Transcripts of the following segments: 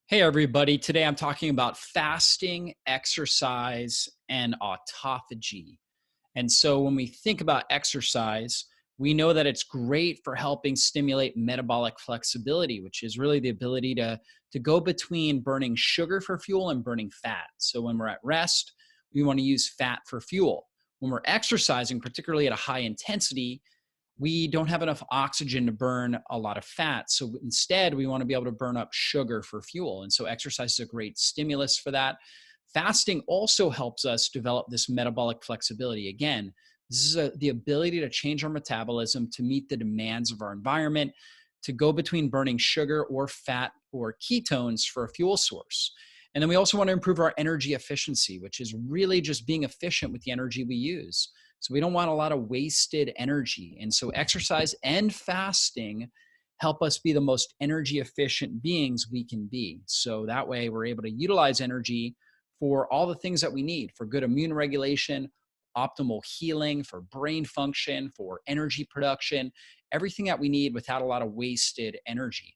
Hey, everybody. Today I'm talking about fasting, exercise, and autophagy. And so when we think about exercise, we know that it's great for helping stimulate metabolic flexibility, which is really the ability to go between burning sugar for fuel and burning fat. So when we're at rest, we want to use fat for fuel. When we're exercising, particularly at a high intensity, we don't have enough oxygen to burn a lot of fat. So instead, we want to be able to burn up sugar for fuel. And so exercise is a great stimulus for that. Fasting also helps us develop this metabolic flexibility. Again, this is the ability to change our metabolism to meet the demands of our environment, to go between burning sugar or fat or ketones for a fuel source. And then we also want to improve our energy efficiency, which is really just being efficient with the energy we use. So we don't want a lot of wasted energy. And so exercise and fasting help us be the most energy efficient beings we can be. So that way we're able to utilize energy for all the things that we need for good immune regulation, optimal healing, for brain function, for energy production, everything that we need without a lot of wasted energy.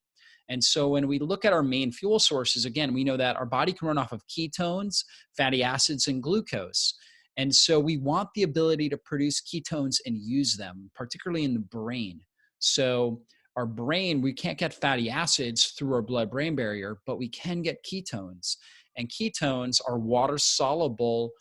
And so when we look at our main fuel sources, again, we know that our body can run off of ketones, fatty acids, and glucose. And so we want the ability to produce ketones and use them, particularly in the brain. So our brain, we can't get fatty acids through our blood-brain barrier, but we can get ketones. And ketones are water-soluble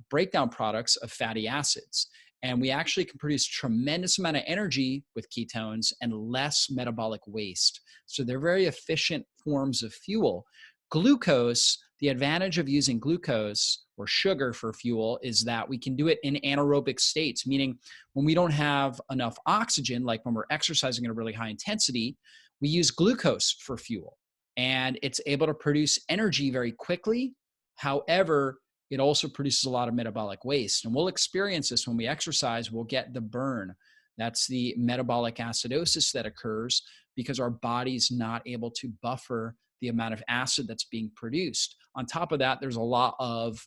breakdown products of fatty acids. And we actually can produce tremendous amount of energy with ketones and less metabolic waste. So they're very efficient forms of fuel. Glucose, the advantage of using glucose or sugar for fuel is that we can do it in anaerobic states, meaning when we don't have enough oxygen, like when we're exercising at a really high intensity, we use glucose for fuel and it's able to produce energy very quickly. However, it also produces a lot of metabolic waste. And we'll experience this when we exercise, we'll get the burn. That's the metabolic acidosis that occurs because our body's not able to buffer the amount of acid that's being produced. On top of that, there's a lot of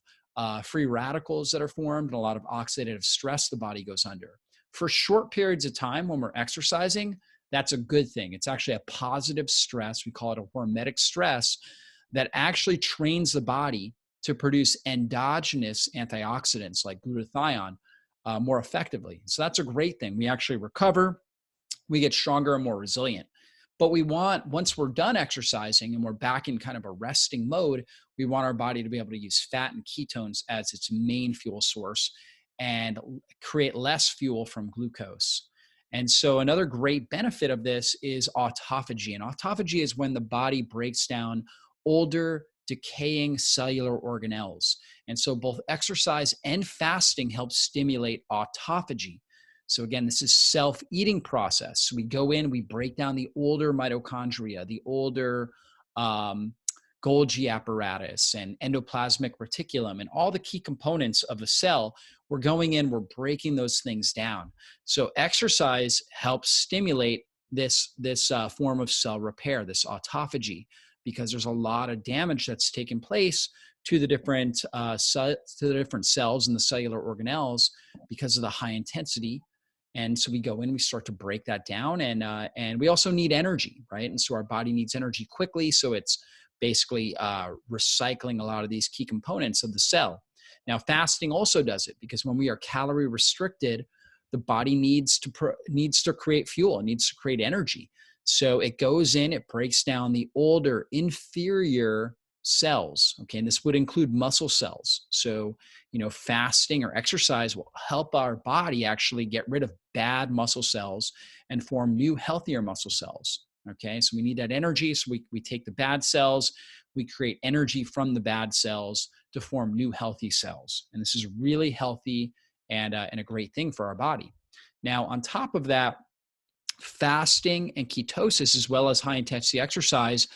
free radicals that are formed and a lot of oxidative stress the body goes under. For short periods of time when we're exercising, that's a good thing. It's actually a positive stress. We call it a hormetic stress that actually trains the body to produce endogenous antioxidants like glutathione more effectively. So that's a great thing. We actually recover, we get stronger and more resilient. But we want, once we're done exercising and we're back in kind of a resting mode, we want our body to be able to use fat and ketones as its main fuel source and create less fuel from glucose. And so another great benefit of this is autophagy. And autophagy is when the body breaks down older, decaying cellular organelles. And so both exercise and fasting help stimulate autophagy. So again, this is self-eating process. So we go in, we break down the older mitochondria, the older Golgi apparatus and endoplasmic reticulum and all the key components of the cell. We're going in, we're breaking those things down. So exercise helps stimulate this form of cell repair, this autophagy, because there's a lot of damage that's taken place to the different cells and the cellular organelles because of the high intensity. And so we go in, we start to break that down, and we also need energy, right? And so our body needs energy quickly, so it's basically recycling a lot of these key components of the cell. Now, fasting also does it because when we are calorie restricted, the body needs to create fuel, it needs to create energy. So it goes in, it breaks down the older, inferior cells, okay? And this would include muscle cells. So, fasting or exercise will help our body actually get rid of bad muscle cells and form new, healthier muscle cells, okay? So we need that energy. So we take the bad cells, we create energy from the bad cells to form new, healthy cells. And this is really healthy and a great thing for our body. Now, on top of that, fasting and ketosis, as well as high intensity exercise,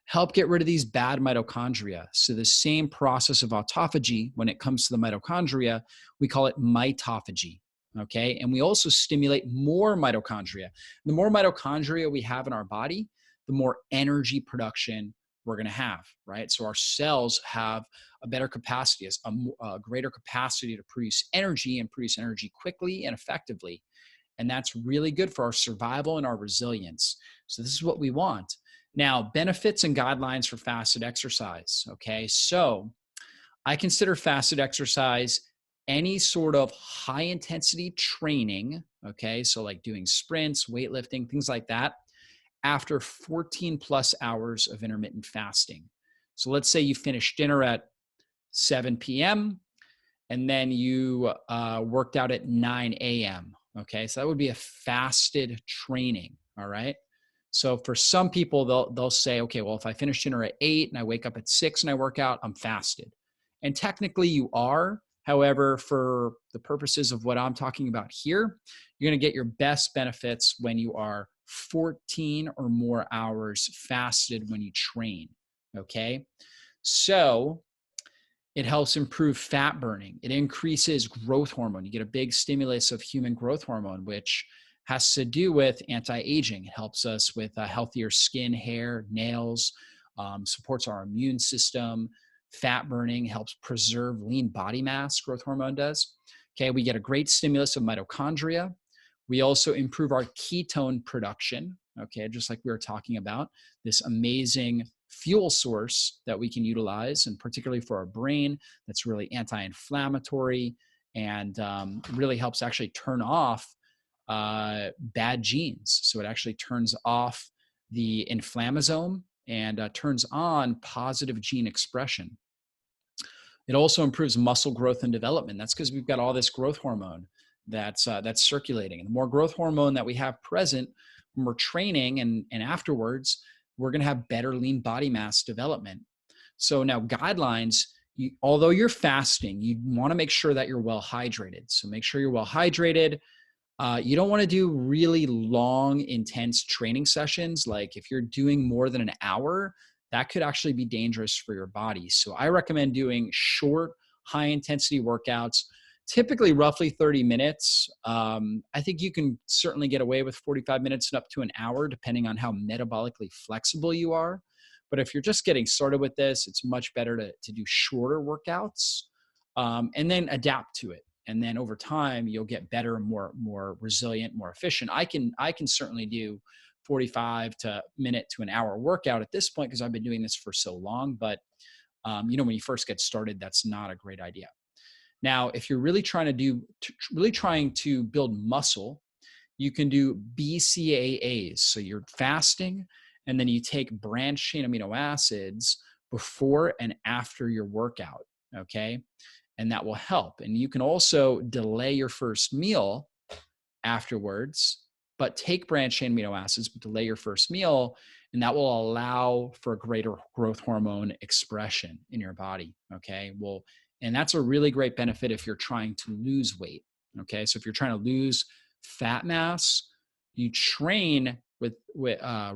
help get rid of these bad mitochondria. So the same process of autophagy, when it comes to the mitochondria, we call it mitophagy. Okay. And we also stimulate more mitochondria. The more mitochondria we have in our body, the more energy production we're going to have, right? So our cells have a better capacity, a greater capacity to produce energy and produce energy quickly and effectively. And that's really good for our survival and our resilience. So this is what we want. Now, benefits and guidelines for fasted exercise. Okay. So I consider fasted exercise any sort of high intensity training. Okay. So like doing sprints, weightlifting, things like that after 14 plus hours of intermittent fasting. So let's say you finish dinner at 7 p.m. and then you worked out at 9 a.m. Okay, so that would be a fasted training. All right. So for some people, they'll say, okay, well, if I finish dinner at 8 and I wake up at 6 and I work out, I'm fasted. And technically you are. However, for the purposes of what I'm talking about here, you're going to get your best benefits when you are 14 or more hours fasted when you train. Okay. So it helps improve fat burning. It increases growth hormone. You get a big stimulus of human growth hormone, which has to do with anti-aging. It helps us with healthier skin, hair, nails, supports our immune system. Fat burning helps preserve lean body mass, growth hormone does. Okay, we get a great stimulus of mitochondria. We also improve our ketone production, okay, just like we were talking about, this amazing fuel source that we can utilize, and particularly for our brain, that's really anti-inflammatory and really helps actually turn off bad genes. So it actually turns off the inflammasome and turns on positive gene expression. It also improves muscle growth and development. That's because we've got all this growth hormone that's circulating. And the more growth hormone that we have present when we're training and afterwards, we're going to have better lean body mass development. So now guidelines, although you're fasting, you want to make sure that you're well hydrated. So make sure you're well hydrated. You don't want to do really long, intense training sessions. Like if you're doing more than an hour, that could actually be dangerous for your body. So I recommend doing short, high intensity workouts, typically roughly 30 minutes. I think you can certainly get away with 45 minutes and up to an hour, depending on how metabolically flexible you are. But if you're just getting started with this, it's much better to do shorter workouts and then adapt to it. And then over time, you'll get better, more resilient, more efficient. I can certainly do 45 minute to an hour workout at this point because I've been doing this for so long. But when you first get started, that's not a great idea. Now, if you're really trying to build muscle, you can do BCAAs. So you're fasting, and then you take branched chain amino acids before and after your workout. Okay. And that will help. And you can also delay your first meal afterwards, but take branched chain amino acids, but delay your first meal. And that will allow for greater growth hormone expression in your body. Okay. Well, and that's a really great benefit if you're trying to lose weight. Okay. So if you're trying to lose fat mass, you train with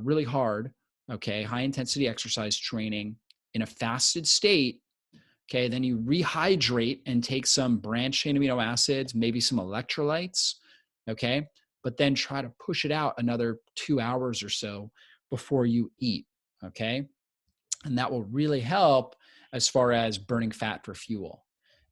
really hard, okay, high intensity exercise training in a fasted state. Okay, then you rehydrate and take some branched chain amino acids, maybe some electrolytes, okay, but then try to push it out another 2 hours or so before you eat, okay? And that will really help as far as burning fat for fuel.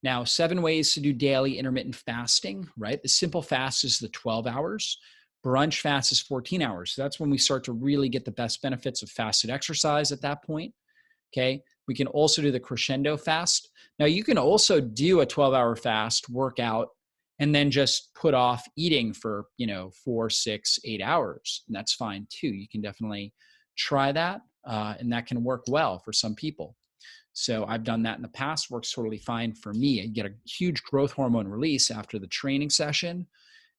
Now, 7 ways to do daily intermittent fasting, right? The simple fast is the 12 hours. Brunch fast is 14 hours. So that's when we start to really get the best benefits of fasted exercise at that point. Okay. We can also do the crescendo fast. Now, you can also do a 12-hour fast workout and then just put off eating for, 4, 6, 8 hours. And that's fine too. You can definitely try that. And that can work well for some people. So I've done that in the past, works totally fine for me. I get a huge growth hormone release after the training session,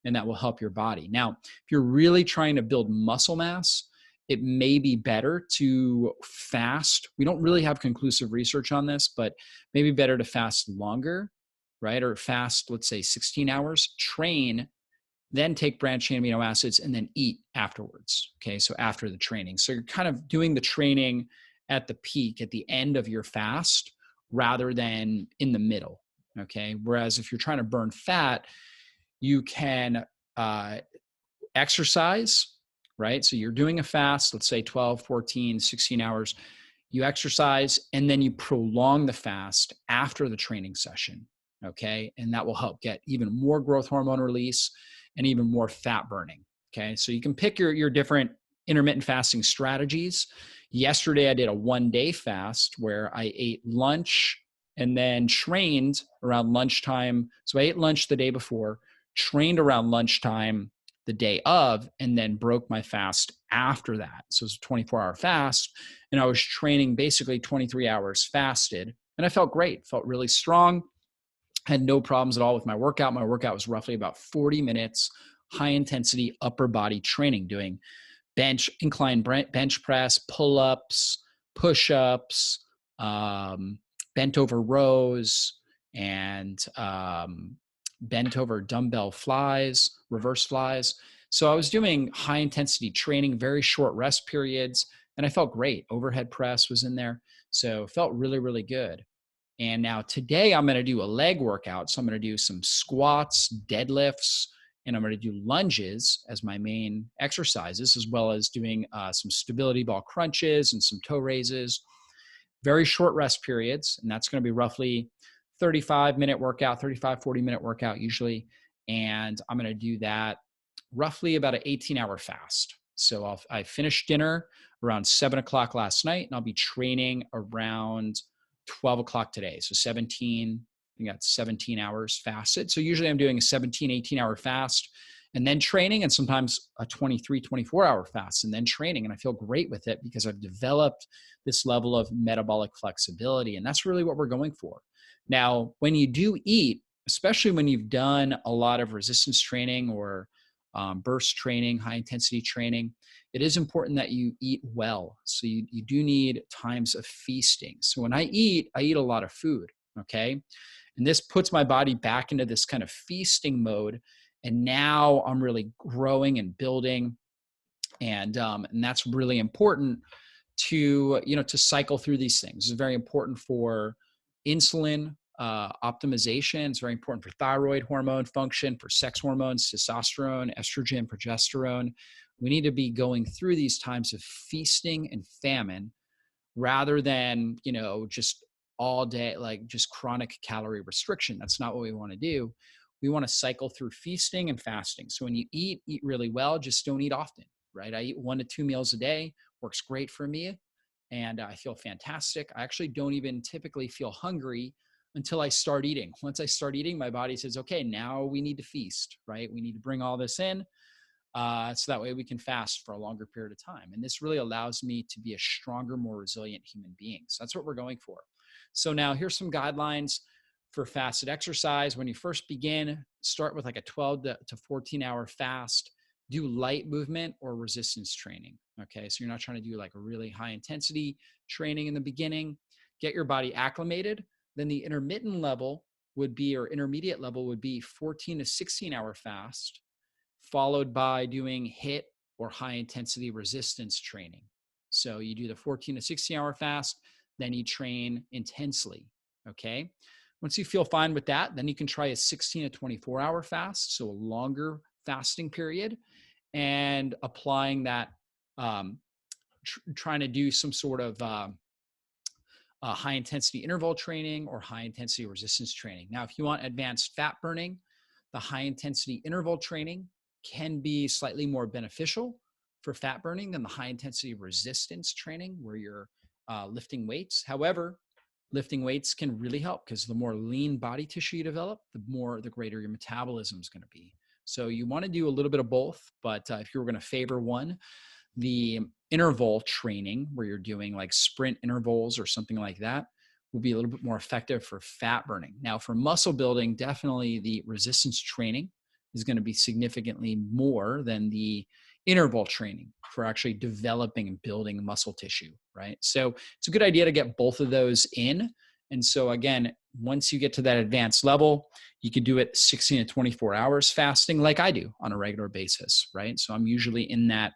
and that will help your body. Now, if you're really trying to build muscle mass, it may be better to fast. We don't really have conclusive research on this, but maybe better to fast longer, right? Or fast, let's say 16 hours, train, then take branched chain amino acids, and then eat afterwards. Okay, so after the training. So you're kind of doing the training at the peak, at the end of your fast, rather than in the middle. Okay, whereas if you're trying to burn fat, you can exercise, right? So you're doing a fast, let's say 12, 14, 16 hours. You exercise, and then you prolong the fast after the training session, okay? And that will help get even more growth hormone release and even more fat burning, okay? So you can pick your different intermittent fasting strategies. Yesterday, I did a 1-day fast where I ate lunch and then trained around lunchtime. So I ate lunch the day before, trained around lunchtime the day of, and then broke my fast after that. So it's a 24-hour fast. And I was training basically 23 hours fasted. And I felt great, felt really strong, had no problems at all with my workout. My workout was roughly about 40 minutes, high intensity upper body training, doing incline bench press, pull-ups, push-ups, bent over rows, and bent over dumbbell flies, reverse flies. So I was doing high intensity training, very short rest periods, and I felt great. Overhead press was in there. So felt really, really good. And now today I'm going to do a leg workout. So I'm going to do some squats, deadlifts, and I'm going to do lunges as my main exercises, as well as doing some stability ball crunches and some toe raises. Very short rest periods. And that's going to be roughly 35-minute workout, 40-minute workout usually. And I'm going to do that roughly about an 18-hour fast. So I finished dinner around 7 o'clock last night, and I'll be training around 12 o'clock today. So 17, I think that's 17 hours fasted. So usually I'm doing a 17, 18-hour fast and then training, and sometimes a 23, 24-hour fast and then training. And I feel great with it because I've developed this level of metabolic flexibility. And that's really what we're going for. Now, when you do eat, especially when you've done a lot of resistance training or burst training, high intensity training, it is important that you eat well. So you do need times of feasting. So when I eat a lot of food, okay? And this puts my body back into this kind of feasting mode. And now I'm really growing and building. And that's really important to, to cycle through these things. It's very important for insulin optimization. It's very important for thyroid hormone function, for sex hormones, testosterone, estrogen, progesterone. We need to be going through these times of feasting and famine rather than, just all day, like just chronic calorie restriction. That's not what we want to do. We want to cycle through feasting and fasting. So when you eat really well, just don't eat often, right? I eat 1 to 2 meals a day, works great for me. And I feel fantastic. I actually don't even typically feel hungry until I start eating. Once I start eating, my body says, okay, now we need to feast, right? We need to bring all this in so that way we can fast for a longer period of time. And this really allows me to be a stronger, more resilient human being. So that's what we're going for. So now here's some guidelines for fasted exercise. When you first begin, start with like a 12 to 14-hour fast. Do light movement or resistance training. Okay, so you're not trying to do like a really high intensity training in the beginning. Get your body acclimated. Then the intermittent level would be, or intermediate level would be 14 to 16-hour fast, followed by doing HIIT or high intensity resistance training. So you do the 14 to 16-hour fast, then you train intensely. Okay. Once you feel fine with that, then you can try a 16 to 24-hour fast, so a longer fasting period, and applying that, trying to do some sort of high intensity interval training or high intensity resistance training. Now, if you want advanced fat burning, the high intensity interval training can be slightly more beneficial for fat burning than the high intensity resistance training where you're lifting weights. However, lifting weights can really help because the more lean body tissue you develop, the greater your metabolism is going to be. So you want to do a little bit of both, but if you were going to favor one, the interval training where you're doing like sprint intervals or something like that will be a little bit more effective for fat burning. Now for muscle building, definitely the resistance training is going to be significantly more than the interval training for actually developing and building muscle tissue, right? So it's a good idea to get both of those in. And so again, once you get to that advanced level, you could do it 16 to 24 hours fasting like I do on a regular basis, right? So I'm usually in that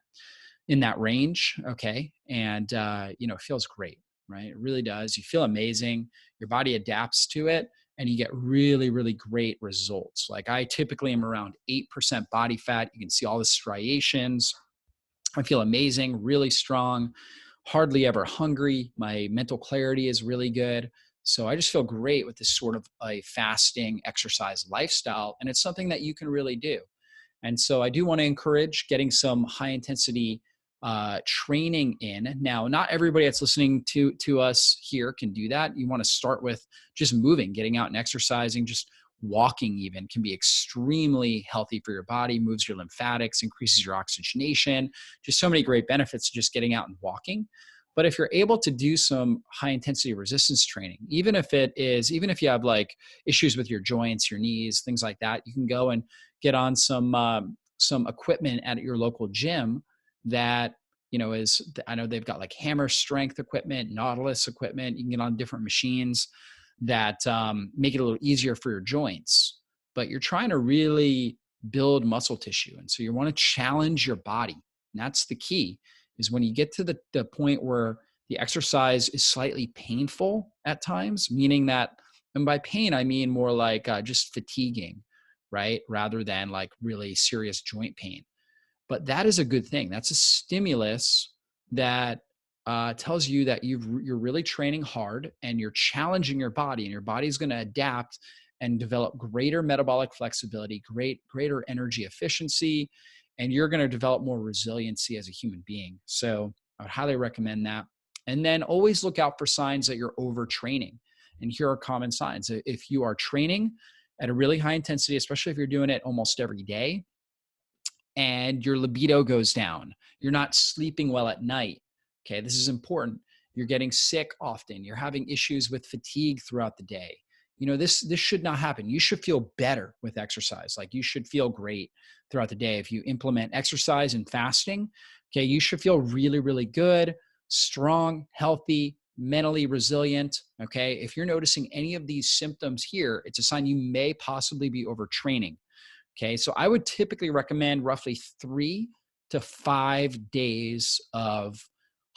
range, okay? And, it feels great, right? It really does. You feel amazing. Your body adapts to it and you get really, really great results. Like I typically am around 8% body fat. You can see all the striations. I feel amazing, really strong, hardly ever hungry. My mental clarity is really good. So I just feel great with this sort of a fasting exercise lifestyle. And it's something that you can really do. And so I do want to encourage getting some high intensity training in. Now, not everybody that's listening to us here can do that. You want to start with just moving, getting out and exercising, just walking even can be extremely healthy for your body, moves your lymphatics, increases your oxygenation, just so many great benefits to just getting out and walking. But if you're able to do some high intensity resistance training, even if you have like issues with your joints, your knees, things like that, you can go and get on some equipment at your local gym that, I know they've got like hammer strength equipment, Nautilus equipment. You can get on different machines that make it a little easier for your joints, but you're trying to really build muscle tissue. And so you want to challenge your body. And that's the key, is when you get to the point where the exercise is slightly painful at times, meaning that, and by pain, I mean more like just fatiguing, right? Rather than like really serious joint pain. But that is a good thing. That's a stimulus that tells you that you're really training hard and you're challenging your body, and your body's going to adapt and develop greater metabolic flexibility, greater energy efficiency, and you're going to develop more resiliency as a human being. So I would highly recommend that. And then always look out for signs that you're overtraining. And here are common signs. If you are training at a really high intensity, especially if you're doing it almost every day, and your libido goes down, you're not sleeping well at night. Okay, this is important. You're getting sick often. You're having issues with fatigue throughout the day. This should not happen. You should feel better with exercise. Like, you should feel great throughout the day. If you implement exercise and fasting, okay, you should feel really, really good, strong, healthy, mentally resilient. Okay, if you're noticing any of these symptoms here, it's a sign you may possibly be overtraining. Okay, so I would typically recommend roughly 3 to 5 days of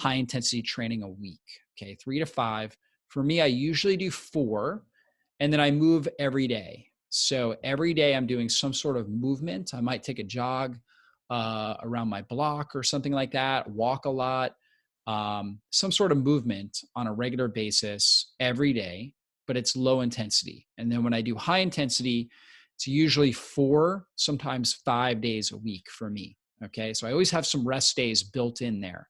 high intensity training a week. Okay, 3 to 5. For me, I usually do 4, and then I move every day. So every day I'm doing some sort of movement. I might take a jog around my block or something like that, walk a lot, some sort of movement on a regular basis every day, but it's low intensity. And then when I do high intensity, it's usually 4, sometimes 5 days a week for me. Okay, so I always have some rest days built in there.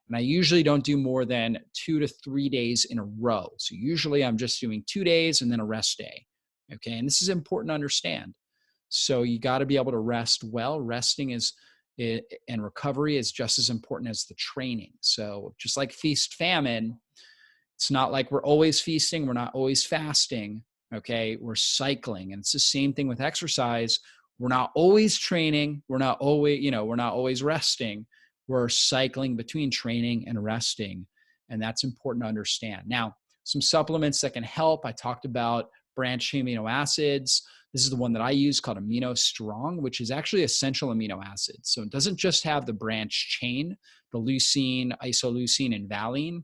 And I usually don't do more than 2 to 3 days in a row. So usually I'm just doing 2 days and then a rest day. Okay, and this is important to understand. So you got to be able to rest well. Resting and recovery is just as important as the training. So just like feast famine, it's not like we're always feasting, we're not always fasting. Okay, we're cycling. And it's the same thing with exercise. We're not always training, we're not always resting. We're cycling between training and resting. And that's important to understand. Now, some supplements that can help. I talked about branched amino acids. This is the one that I use, called Amino Strong, which is actually essential amino acids. So it doesn't just have the branched chain, the leucine, isoleucine, and valine,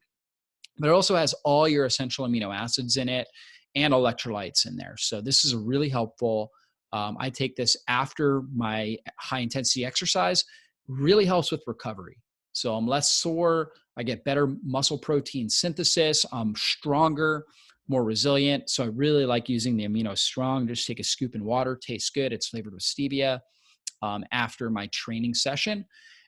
but it also has all your essential amino acids in it and electrolytes in there. So this is a really helpful. I take this after my high intensity exercise. Really helps with recovery. So I'm less sore. I get better muscle protein synthesis. I'm stronger, more resilient. So I really like using the Amino Strong. Just take a scoop in water. Tastes good. It's flavored with stevia after my training session.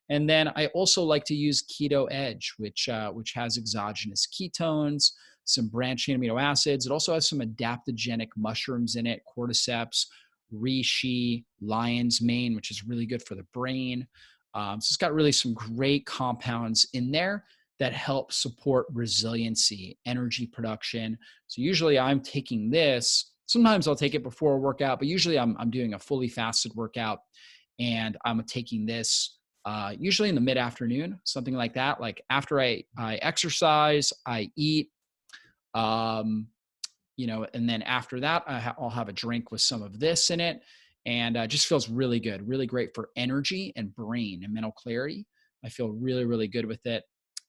And then I also like to use Keto Edge, which has exogenous ketones, some branched amino acids. It also has some adaptogenic mushrooms in it, cordyceps, reishi, lion's mane, which is really good for the brain. So it's got really some great compounds in there that help support resiliency, energy production. So usually I'm taking this. Sometimes I'll take it before a workout, but usually I'm doing a fully fasted workout, and I'm taking this usually in the mid-afternoon, something like that. Like after I exercise, I eat, and then after that, I'll have a drink with some of this in it, and just feels really good, really great for energy and brain and mental clarity. I feel really, really good with it,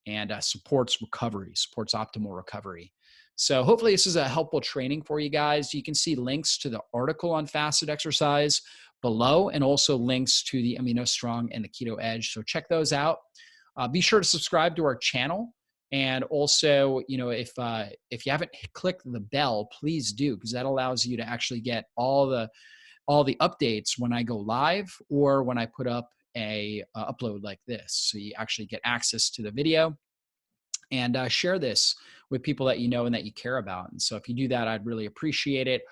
and supports recovery, supports optimal recovery. So hopefully this is a helpful training for you guys. You can see links to the article on fasted exercise below, and also links to the Amino Strong and the Keto Edge. So check those out. Be sure to subscribe to our channel. And also, if you haven't clicked the bell, please do, because that allows you to actually get all the updates when I go live or when I put up a upload like this. So you actually get access to the video, and share this with people that you know and that you care about. And so if you do that, I'd really appreciate it.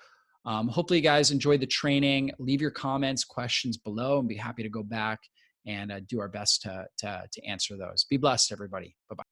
Hopefully you guys enjoyed the training. Leave your comments, questions below, and be happy to go back and do our best to answer those. Be blessed, everybody. Bye-bye.